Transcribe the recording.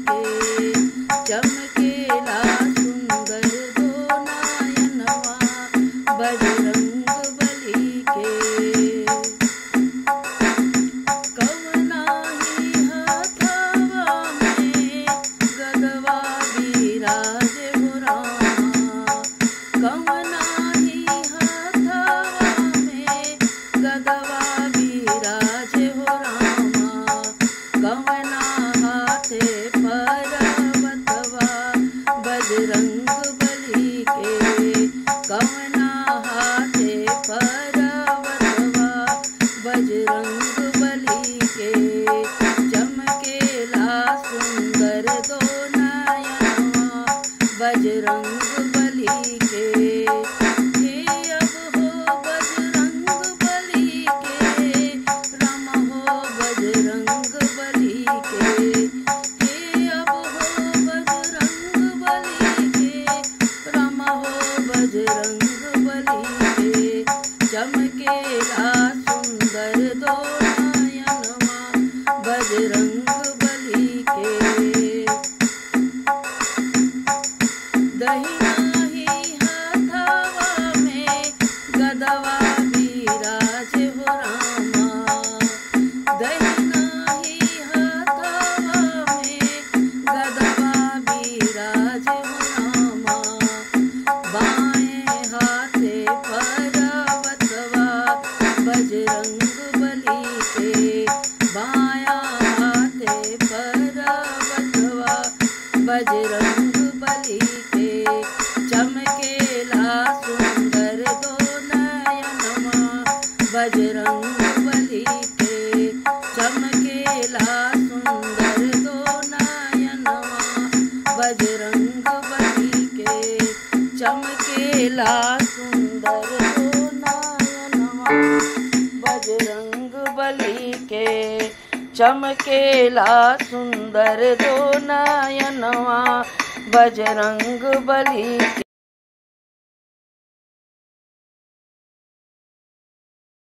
के चमकेला सुंदर दो नयनवा बजरंग बली के। कवना ही हथवा में गदवा बिराजे हो रामा, कवना ही हथवा में गदवा बिराजे हो रामा, कवना हाथे पर्वतवा बजरंग बली के, कवना हाथे पर्वतवा बजरंग बली के। चमकेला सुंदर दो नयनवा बजरंग बली के। हे अब हो बजरंग बली के, राम हो बजरंग बली के। हे अब हो बजरंग बली के, राम हो बजरंग बली के। चमकेला सुंदर दो नयनवा बजरंग बली के। दहिना ही हथवा में गदवा बिराजे हो रामा, दहिना ही हथवा में गदवा बिराजे हो रामा, बाएं हाथे पर्वतवा बजरंग बली के, बायां हाथे पर्वतवा बजरंग बली के। चमकेला सुंदर दो नयनवा बजरंग बली के, चमकेला सुंदर दो नयनवा बजरंग बली के। चमकेला सुंदर दो नयनवा बजरंग बली के, चमकेला सुंदर दो नयनवा बजरंग बली के।